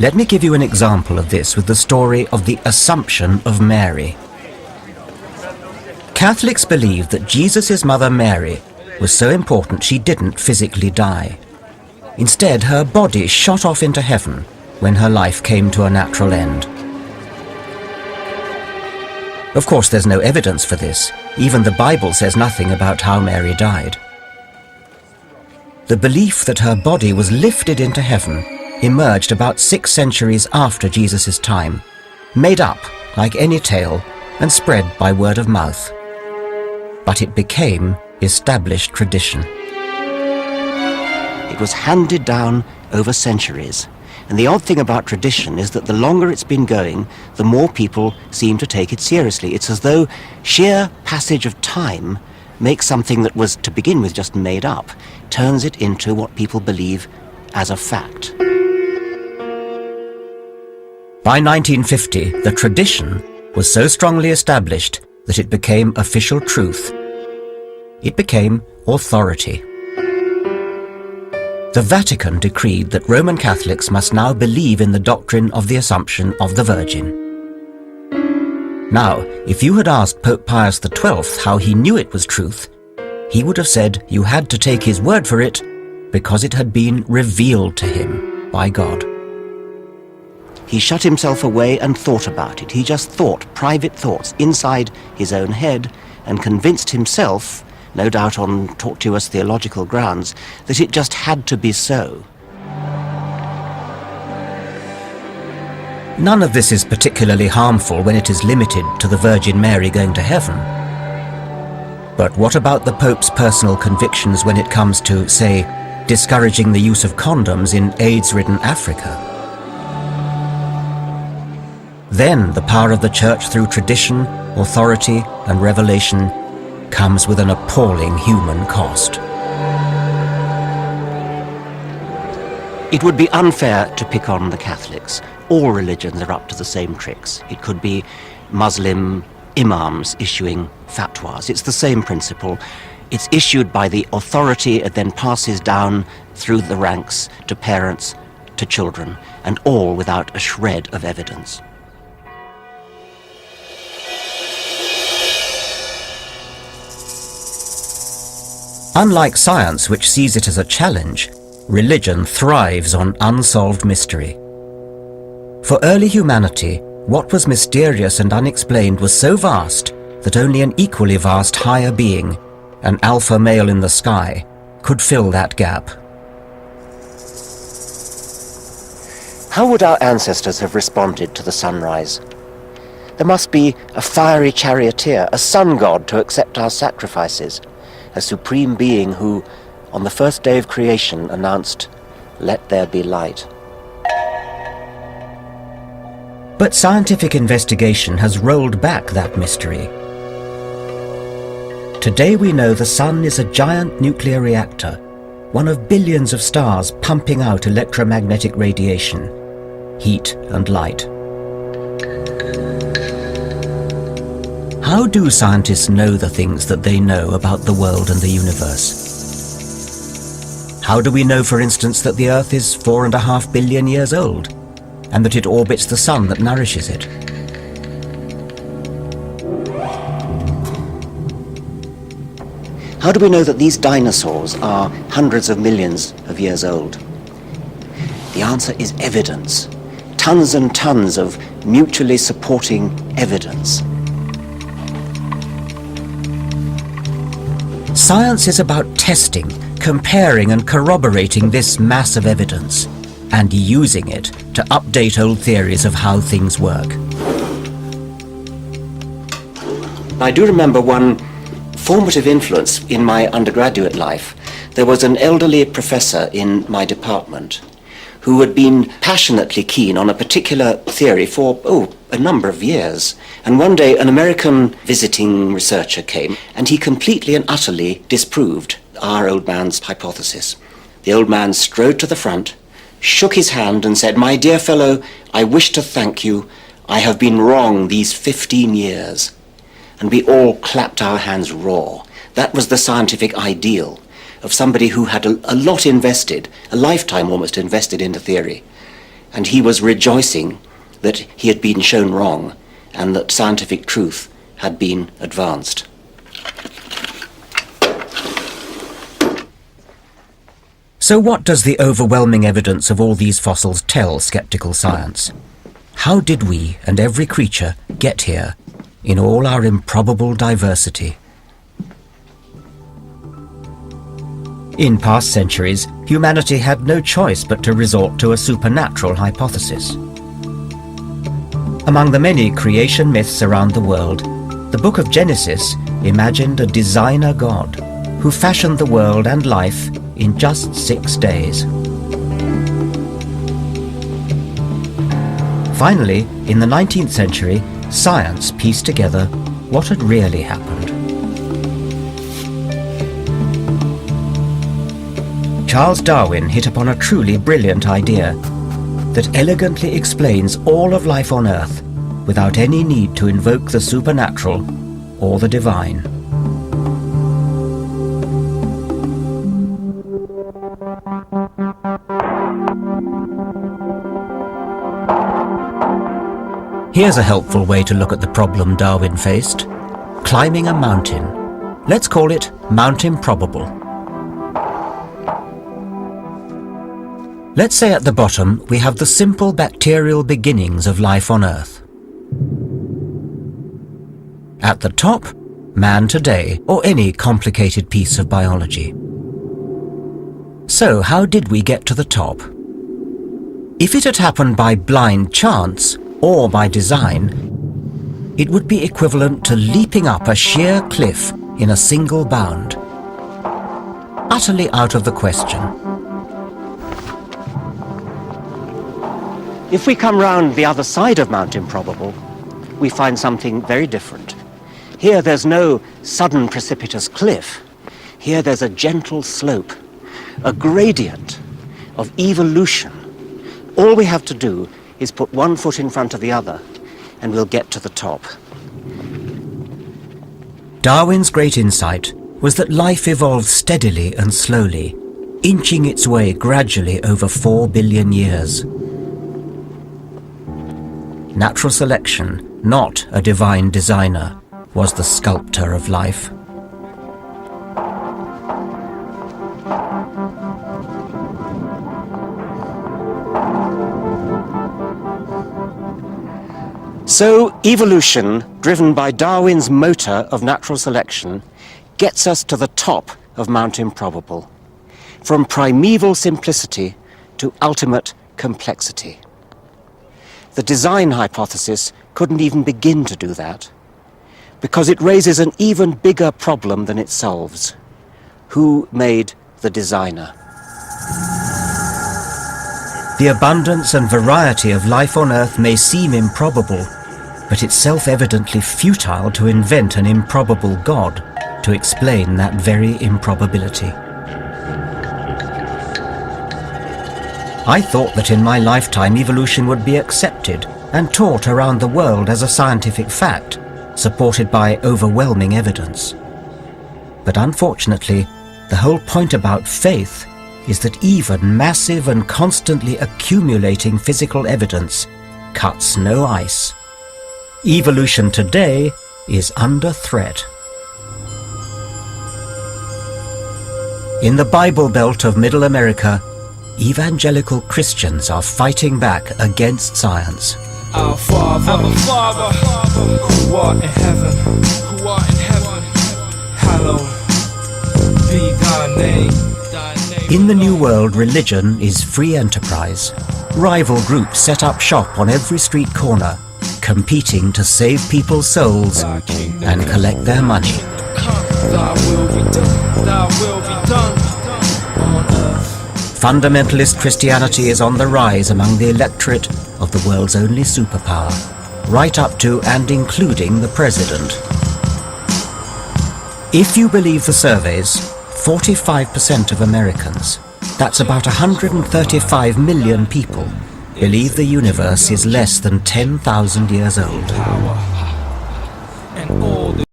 Let me give you an example of this with the story of the Assumption of Mary. Catholics believe that Jesus' mother Mary was so important she didn't physically die. Instead, her body shot off into heaven when her life came to a natural end. Of course, there's no evidence for this. Even the Bible says nothing about how Mary died. The belief that her body was lifted into heaven emerged about 6 centuries after Jesus' time, made up like any tale and spread by word of mouth. But it became established tradition. It was handed down over centuries. And the odd thing about tradition is that the longer it's been going, the more people seem to take it seriously. It's as though sheer passage of time makes something that was to begin with just made up, turns it into what people believe as a fact. By 1950, the tradition was so strongly established that it became official truth. It became authority. The Vatican decreed that Roman Catholics must now believe in the doctrine of the Assumption of the Virgin. Now, if you had asked Pope Pius XII how he knew it was truth, he would have said you had to take his word for it because it had been revealed to him by God. He shut himself away and thought about it. He just thought private thoughts inside his own head and convinced himself, no doubt on tortuous theological grounds, that it just had to be so. None of this is particularly harmful when it is limited to the Virgin Mary going to heaven. But what about the Pope's personal convictions when it comes to, say, discouraging the use of condoms in AIDS-ridden Africa? Then the power of the Church through tradition, authority, and revelation comes with an appalling human cost. It would be unfair to pick on the Catholics. All religions are up to the same tricks. It could be Muslim imams issuing fatwas. It's the same principle. It's issued by the authority, it then passes down through the ranks to parents, to children, and all without a shred of evidence. Unlike science, which sees it as a challenge, religion thrives on unsolved mystery. For early humanity, what was mysterious and unexplained was so vast that only an equally vast higher being, an alpha male in the sky, could fill that gap. How would our ancestors have responded to the sunrise? There must be a fiery charioteer, a sun god to accept our sacrifices, a supreme being who, on the first day of creation, announced, "Let there be light." But scientific investigation has rolled back that mystery. Today we know the sun is a giant nuclear reactor, one of billions of stars pumping out electromagnetic radiation, heat and light. How do scientists know the things that they know about the world and the universe? How do we know, for instance, that the Earth is 4.5 billion years old, and that it orbits the sun that nourishes it? How do we know that these dinosaurs are hundreds of millions of years old? The answer is evidence. Tons and tons of mutually supporting evidence. Science is about testing, comparing and corroborating this mass of evidence, and using it to update old theories of how things work. I do remember one formative influence in my undergraduate life. There was an elderly professor in my department who had been passionately keen on a particular theory for, a number of years. And one day an American visiting researcher came and he completely and utterly disproved our old man's hypothesis. The old man strode to the front, shook his hand and said, "My dear fellow, I wish to thank you. I have been wrong these 15 years. And we all clapped our hands raw. That was the scientific ideal of somebody who had a lot invested, a lifetime almost invested into theory. and he was rejoicing that he had been shown wrong and that scientific truth had been advanced. So what does the overwhelming evidence of all these fossils tell skeptical science? How did we and every creature get here in all our improbable diversity? In past centuries, humanity had no choice but to resort to a supernatural hypothesis. Among the many creation myths around the world, the Book of Genesis imagined a designer God who fashioned the world and life in just 6 days. Finally, in the 19th century, science pieced together what had really happened. Charles Darwin hit upon a truly brilliant idea that elegantly explains all of life on Earth without any need to invoke the supernatural or the divine. Here's a helpful way to look at the problem Darwin faced: climbing a mountain. Let's call it Mount Improbable. Let's say at the bottom we have the simple bacterial beginnings of life on Earth. At the top, man today, or any complicated piece of biology. So how did we get to the top? If it had happened by blind chance or by design, it would be equivalent to leaping up a sheer cliff in a single bound. Utterly out of the question. If we come round the other side of Mount Improbable, we find something very different. Here there's no sudden precipitous cliff. Here there's a gentle slope, a gradient of evolution. All we have to do is put one foot in front of the other, and we'll get to the top. Darwin's great insight was that life evolved steadily and slowly, inching its way gradually over 4 billion years. Natural selection, not a divine designer, was the sculptor of life. So evolution, driven by Darwin's motor of natural selection, gets us to the top of Mount Improbable, from primeval simplicity to ultimate complexity. The design hypothesis couldn't even begin to do that, because it raises an even bigger problem than it solves. Who made the designer? The abundance and variety of life on Earth may seem improbable, but it's self-evidently futile to invent an improbable God to explain that very improbability. I thought that in my lifetime evolution would be accepted and taught around the world as a scientific fact, supported by overwhelming evidence. But unfortunately, the whole point about faith is that even massive and constantly accumulating physical evidence cuts no ice. Evolution today is under threat. In the Bible Belt of Middle America, evangelical Christians are fighting back against science. Our Father, who art in heaven, hallowed be thy name. In the New World, religion is free enterprise. Rival groups set up shop on every street corner, competing to save people's souls and collect their money. Thy will be done, thy will be done on earth. Fundamentalist Christianity is on the rise among the electorate of the world's only superpower, right up to and including the president. If you believe the surveys, 45% of Americans, that's about 135 million people, believe the universe is less than 10,000 years old.